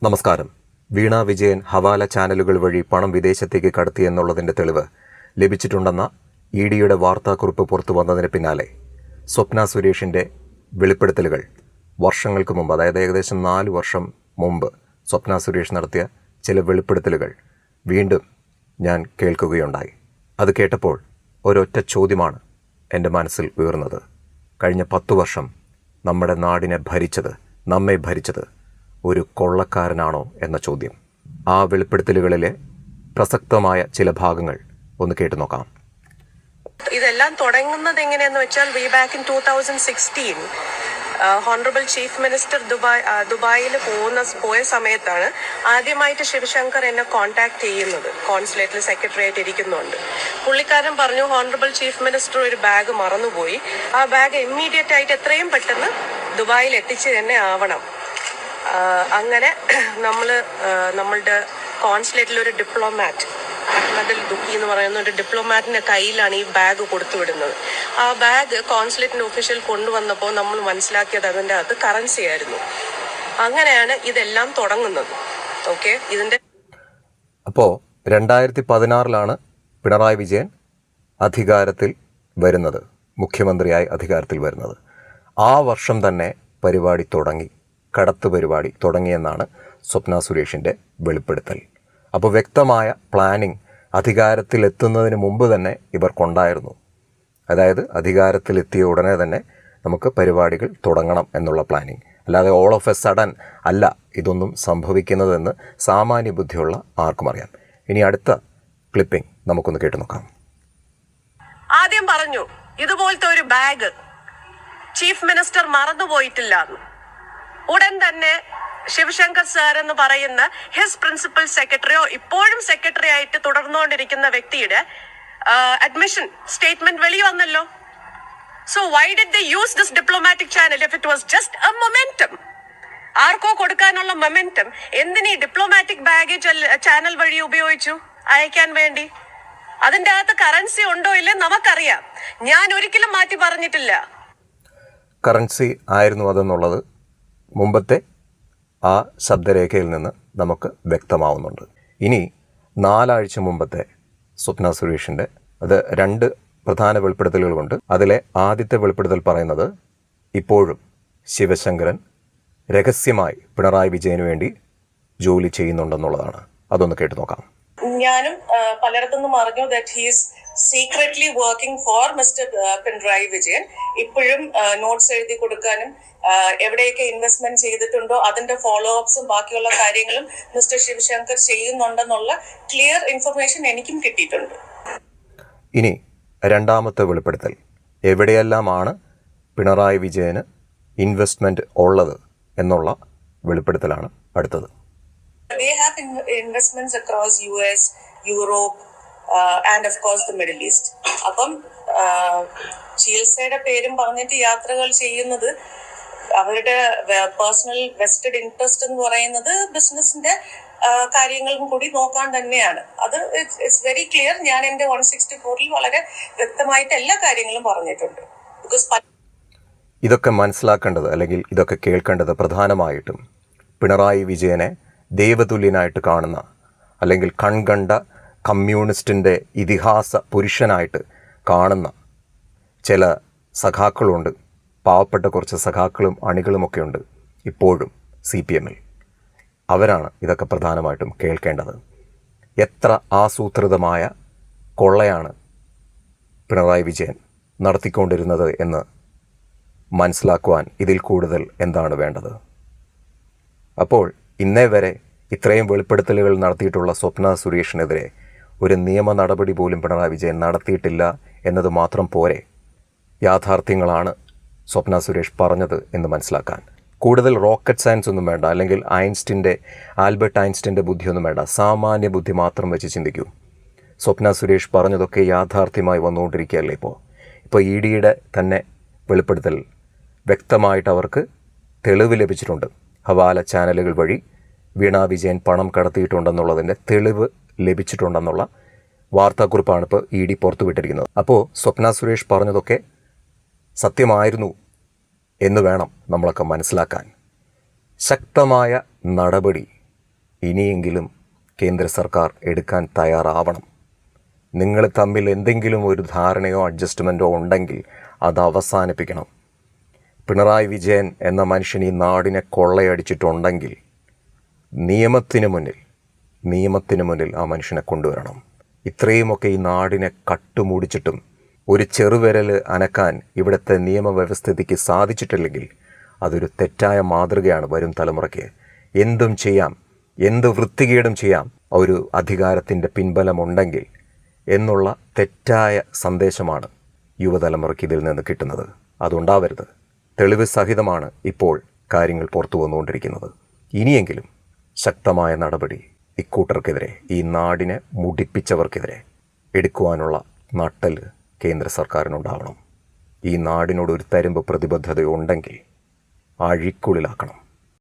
നമസ്കാരം. വീണ വിജയൻ ഹവാല ചാനലുകൾ വഴി പണം വിദേശത്തേക്ക് കടത്തിയെന്നുള്ളതിൻ്റെ തെളിവ് ലഭിച്ചിട്ടുണ്ടെന്ന ഇഡിയുടെ വാർത്താക്കുറിപ്പ് പുറത്തു വന്നതിന് പിന്നാലെ സ്വപ്ന സുരേഷിൻ്റെ വെളിപ്പെടുത്തലുകൾ വർഷങ്ങൾക്ക് മുമ്പ്, അതായത് ഏകദേശം 4 വർഷം മുമ്പ് സ്വപ്ന സുരേഷ് നടത്തിയ ചില വെളിപ്പെടുത്തലുകൾ വീണ്ടും ഞാൻ കേൾക്കുകയുണ്ടായി. അത് കേട്ടപ്പോൾ ഒരൊറ്റ ചോദ്യമാണ് എൻ്റെ മനസ്സിൽ ഉയർന്നത്. കഴിഞ്ഞ 10 വർഷം നമ്മുടെ നാടിനെ നമ്മെ ഭരിച്ചത് ഒരു കൊള്ളക്കാരനാണോ എന്ന ചോദ്യം. ആ വെളിപ്പെടുത്തലുകളിലെ പ്രസക്തമായ ചില ഭാഗങ്ങൾ ഒന്ന് കേട്ടു നോക്കാം. ഇതെല്ലാം തുടങ്ങുന്നത് എങ്ങനെയെന്ന് വെച്ചാൽ way back in 2016 honourable chief minister ദുബായിൽ പോയ സമയത്താണ് ആദ്യമായിട്ട് ശിവശങ്കർ എന്നെ കോൺടാക്ട് ചെയ്യുന്നത്. കോൺസുലേറ്റിൽ സെക്രട്ടറി ആയിട്ട് ഇരിക്കുന്നുണ്ട്. പുള്ളിക്കാരൻ പറഞ്ഞു, ഹോണറബിൾ ചീഫ് മിനിസ്റ്റർ ഒരു ബാഗ് മറന്നുപോയി, ആ ബാഗ് ഇമ്മീഡിയറ്റ് ആയിട്ട് എത്രയും പെട്ടെന്ന് ദുബായിൽ എത്തിച്ച് തന്നെ ആവണം. അങ്ങനെ നമ്മളുടെ കോൺസുലേറ്റിൽ ഒരു ഡിപ്ലോമാറ്റ്, അഹമ്മദ് ദുക്കി എന്ന് പറയുന്ന ഒരു ഡിപ്ലോമാറ്റിന്റെ കയ്യിലാണ് ഈ ബാഗ് കൊടുത്തുവിടുന്നത്. ആ ബാഗ് കോൺസുലേറ്റിന്റെ ഒഫീഷ്യൽ കൊണ്ടുവന്നപ്പോൾ നമ്മൾ മനസ്സിലാക്കിയത് അതിൻ്റെ അകത്ത് കറൻസി ആയിരുന്നു. അങ്ങനെയാണ് ഇതെല്ലാം തുടങ്ങുന്നത്. ഓക്കെ, അപ്പോൾ 2016 പിണറായി വിജയൻ അധികാരത്തിൽ വരുന്നത്, മുഖ്യമന്ത്രിയായി അധികാരത്തിൽ വരുന്നത്. ആ വർഷം തന്നെ പരിപാടി തുടങ്ങി, കടത്ത് പരിപാടി തുടങ്ങിയെന്നാണ് സ്വപ്ന സുരേഷിൻ്റെ വെളിപ്പെടുത്തൽ. അപ്പോൾ വ്യക്തമായ പ്ലാനിങ് അധികാരത്തിലെത്തുന്നതിന് മുമ്പ് തന്നെ ഇവർക്കുണ്ടായിരുന്നു. അതായത് അധികാരത്തിലെത്തിയ ഉടനെ തന്നെ നമുക്ക് പരിപാടികൾ തുടങ്ങണം എന്നുള്ള പ്ലാനിങ്. അല്ലാതെ ഓൾ ഓഫ് എ സഡൻ അല്ല ഇതൊന്നും സംഭവിക്കുന്നതെന്ന് സാമാന്യ ബുദ്ധിയുള്ള ആർക്കും അറിയാം. ഇനി അടുത്ത ക്ലിപ്പിംഗ് നമുക്കൊന്ന് കേട്ടു നോക്കാം. ആദ്യം പറഞ്ഞു ഇതുപോലത്തെ ഒരു ബാഗ് ചീഫ് മിനിസ്റ്റർ മറന്നുപോയിട്ടില്ല. ഉടൻ തന്നെ ശിവശങ്കർ സാർ എന്ന് പറയുന്ന ഹിസ് പ്രിൻസിപ്പൽ സെക്രട്ടറിയോ ഇപ്പോഴും സെക്രട്ടറി ആയിട്ട് തുടർന്നുകൊണ്ടിരിക്കുന്ന വ്യക്തിയുടെ അഡ്മിഷൻ സ്റ്റേറ്റ്മെന്റ് വെളി വന്നല്ലോ. So why did they use this diplomatic channel if it was just A momentum? ആർക്കോ കൊടുക്കാനുള്ള മൊമെന്റം എന്തിനീ ഡിപ്ലോമാറ്റിക് ബാഗേജ് ചാനൽ വഴി ഉപയോഗിച്ചു അയക്കാൻ വേണ്ടി? അതിന്റെ അകത്ത് കറൻസി ഉണ്ടോ ഇല്ലേ നമുക്കറിയാം. ഞാൻ ഒരിക്കലും മാറ്റി പറഞ്ഞിട്ടില്ല. കറൻസി ആയിരുന്നു അതെന്നുള്ളത് മുമ്പത്തെ ആ ശബ്ദരേഖയിൽ നിന്ന് നമുക്ക് വ്യക്തമാവുന്നുണ്ട്. ഇനി 4 ആഴ്ച മുമ്പത്തെ സ്വപ്ന സുരേഷിൻ്റെ അത് 2 പ്രധാന വെളിപ്പെടുത്തലുകളുണ്ട്. അതിലെ ആദ്യത്തെ വെളിപ്പെടുത്തൽ പറയുന്നത് ഇപ്പോഴും ശിവശങ്കരൻ രഹസ്യമായി പിണറായി വിജയന് വേണ്ടി ജോലി ചെയ്യുന്നുണ്ടെന്നുള്ളതാണ്. അതൊന്ന് കേട്ടു നോക്കാം. ഞാനും പലയിടത്തുനിന്നും അറിഞ്ഞു that he is secretly working for mister Pinarayi Vijayan. ഇപ്പോഴും നോട്ട്സ് എഴുതി കൊടുക്കാനും എവിടെയൊക്കെ ഇൻവെസ്റ്റ്മെന്റ് ചെയ്തിട്ടുണ്ടോ അതിന്റെ ഫോളോ അപ്സും ബാക്കിയുള്ള കാര്യങ്ങളും മിസ്റ്റർ ശിവശങ്കർ ചെയ്യുന്നുണ്ടെന്നുള്ള ക്ലിയർ ഇൻഫർമേഷൻ എനിക്കും കിട്ടിയിട്ടുണ്ട്. ഇനി രണ്ടാമത്തെ വെളിപ്പെടുത്തൽ, എവിടെയെല്ലാമാണ് പിണറായി വിജയന് ഇൻവെസ്റ്റ്മെന്റ് ഉള്ളത് എന്നുള്ള വെളിപ്പെടുത്തലാണ് അടുത്തത്. They have investments across US, Europe, and of course the Middle East. അപ്പം ചികിത്സയുടെ പേരും പറഞ്ഞിട്ട് യാത്രകൾ ചെയ്യുന്നത് അവരുടെ പേഴ്സണൽ വെസ്റ്റഡ് ഇൻട്രസ്റ്റ് എന്ന് പറയുന്നത് ബിസിനസിന്റെ കാര്യങ്ങളും കൂടി നോക്കാൻ തന്നെയാണ്. അത് ഇറ്റ്സ് വെരി ക്ലിയർ. ഞാൻ എൻ്റെ 164 വളരെ വ്യക്തമായിട്ട് എല്ലാ കാര്യങ്ങളും പറഞ്ഞിട്ടുണ്ട്. ഇതൊക്കെ മനസ്സിലാക്കേണ്ടത് അല്ലെങ്കിൽ ഇതൊക്കെ കേൾക്കേണ്ടത് പ്രധാനമായിട്ടും പിണറായി വിജയനെ ദൈവതുല്യനായിട്ട് കാണുന്ന അല്ലെങ്കിൽ കൺകണ്ട കമ്മ്യൂണിസ്റ്റിൻ്റെ ഇതിഹാസ പുരുഷനായിട്ട് കാണുന്ന ചില സഖാക്കളുണ്ട്. പാവപ്പെട്ട കുറച്ച് സഖാക്കളും അണികളുമൊക്കെ ഉണ്ട് ഇപ്പോഴും CPM-ൽ. അവരാണ് ഇതൊക്കെ പ്രധാനമായിട്ടും കേൾക്കേണ്ടത്. എത്ര ആസൂത്രിതമായ കൊള്ളയാണ് പിണറായി വിജയൻ നടത്തിക്കൊണ്ടിരുന്നത് എന്ന് മനസ്സിലാക്കുവാൻ ഇതിൽ കൂടുതൽ എന്താണ് വേണ്ടത്? അപ്പോൾ ഇന്നേ വരെ ഇത്രയും വെളിപ്പെടുത്തലുകൾ നടത്തിയിട്ടുള്ള സ്വപ്ന സുരേഷിനെതിരെ ഒരു നിയമ നടപടി പോലും പിണറായി വിജയൻ നടത്തിയിട്ടില്ല എന്നത് മാത്രം പോരെ, യാഥാർത്ഥ്യങ്ങളാണ് സ്വപ്ന സുരേഷ് പറഞ്ഞത് എന്ന് മനസ്സിലാക്കാൻ. കൂടുതൽ റോക്കറ്റ് സയൻസ് ഒന്നും വേണ്ട, അല്ലെങ്കിൽ ആൽബർട്ട് ഐൻസ്റ്റീൻ്റെ ബുദ്ധിയൊന്നും വേണ്ട. സാമാന്യ ബുദ്ധി മാത്രം വെച്ച് ചിന്തിക്കൂ. സ്വപ്ന സുരേഷ് പറഞ്ഞതൊക്കെ യാഥാർത്ഥ്യമായി വന്നുകൊണ്ടിരിക്കുകയല്ലേ ഇപ്പോൾ EDയുടെ തന്നെ വെളിപ്പെടുത്തൽ വ്യക്തമായിട്ട് അവർക്ക് തെളിവ് ലഭിച്ചിട്ടുണ്ട്. ഹവാല ചാനലുകൾ വഴി വീണ വിജയൻ പണം കടത്തിയിട്ടുണ്ടെന്നുള്ളതിൻ്റെ തെളിവ് ലഭിച്ചിട്ടുണ്ടെന്നുള്ള വാർത്താക്കുറിപ്പാണ് ഇപ്പോൾ ED പുറത്തുവിട്ടിരിക്കുന്നത്. അപ്പോൾ സ്വപ്ന സുരേഷ് പറഞ്ഞതൊക്കെ സത്യമായിരുന്നു എന്ന് വേണം നമ്മളൊക്കെ മനസ്സിലാക്കാൻ. ശക്തമായ നടപടി ഇനിയെങ്കിലും കേന്ദ്ര സർക്കാർ എടുക്കാൻ തയ്യാറാവണം. നിങ്ങൾ തമ്മിൽ എന്തെങ്കിലും ഒരു ധാരണയോ അഡ്ജസ്റ്റ്മെൻറ്റോ ഉണ്ടെങ്കിൽ അത് അവസാനിപ്പിക്കണം. പിണറായി വിജയൻ എന്ന മനുഷ്യൻ ഈ നാടിനെ കൊള്ളയടിച്ചിട്ടുണ്ടെങ്കിൽ നിയമത്തിന് മുന്നിൽ ആ മനുഷ്യനെ കൊണ്ടുവരണം. ഇത്രയുമൊക്കെ ഈ നാടിനെ കട്ടുമൂടിച്ചിട്ടും ഒരു ചെറുവിരൽ അനക്കാൻ ഇവിടുത്തെ നിയമവ്യവസ്ഥിതിക്ക് സാധിച്ചിട്ടില്ലെങ്കിൽ അതൊരു തെറ്റായ മാതൃകയാണ് വരും തലമുറയ്ക്ക്. എന്തും ചെയ്യാം, എന്ത് വൃത്തികേടും ചെയ്യാം ഒരു അധികാരത്തിൻ്റെ പിൻബലമുണ്ടെങ്കിൽ എന്നുള്ള തെറ്റായ സന്ദേശമാണ് യുവതലമുറയ്ക്ക് ഇതിൽ നിന്ന് കിട്ടുന്നത്. അതുണ്ടാവരുത്. തെളിവ് സഹിതമാണ് ഇപ്പോൾ കാര്യങ്ങൾ പുറത്തു വന്നുകൊണ്ടിരിക്കുന്നത്. ഇനിയെങ്കിലും ശക്തമായ നടപടി ഇക്കൂട്ടർക്കെതിരെ, ഈ നാടിനെ മുടിപ്പിച്ചവർക്കെതിരെ എടുക്കുവാനുള്ള നട്ടൽ കേന്ദ്ര സർക്കാരിനുണ്ടാവണം. ഈ നാടിനോട് ഒരു തരുമ്പ് പ്രതിബദ്ധതയുണ്ടെങ്കിൽ അഴിക്കുള്ളിലാക്കണം.